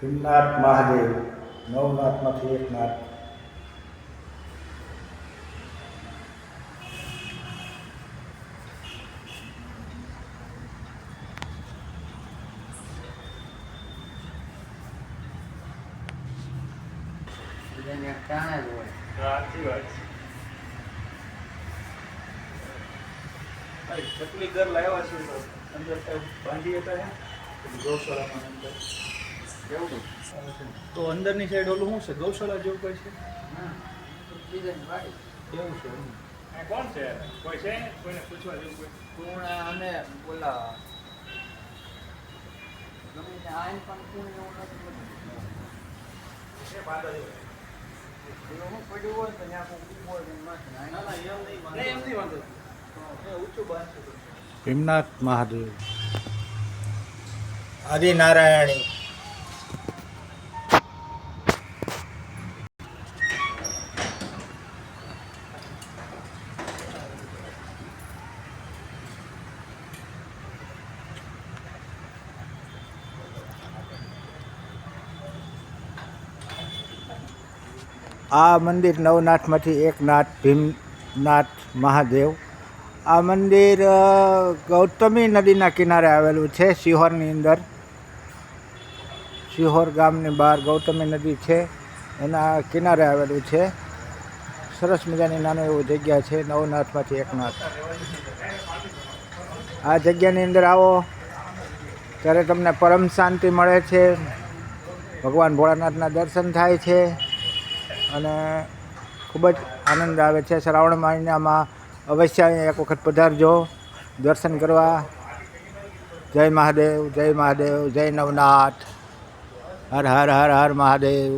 ભીમનાથ મહાદેવ નવનાથમાંથી એક નાથ. ચકલી ઘર લાવ્યા છે તો અંદર બાંધી હતા ગૌશાળામાં અંદર કેવું તો અંદરની સાઈડ ઓલું શું છે ગૌશાળા જેવું કઈ છે કેવું છે કોણ છે કોઈ છે કોઈને પૂછવા જેવું કોઈ કોણ અને બોલા ગમે તે આઈન પણ કોણ એવું નથી બાંધા એવું પડ્યું હોય તો ત્યાં કોઈ હોય એમ નહીં વાંધો ઊંચું બાંધશે ભીમનાથ મહાદેવ આદિનારાયણી. આ મંદિર નવનાથમાંથી એક નાથ ભીમનાથ મહાદેવ. આ મંદિર ગૌતમી નદીના કિનારે આવેલું છે. સિહોરની અંદર, સિહોર ગામની બહાર ગૌતમી નદી છે, એના કિનારે આવેલું છે. સરસ મજાની નાની એવું જગ્યા છે. નવનાથમાંથી એક નાથ. આ જગ્યાની અંદર આવો ત્યારે તમને પરમ શાંતિ મળે છે. ભગવાન ભોળાનાથના દર્શન થાય છે અને ખૂબ જ આનંદ આવે છે. શ્રાવણ મહિનામાં અવશ્ય અહીંયા એક વખત પધારજો દર્શન કરવા. જય મહાદેવ, જય મહાદેવ, જય નવનાથ. હર હર હર હર મહાદેવ.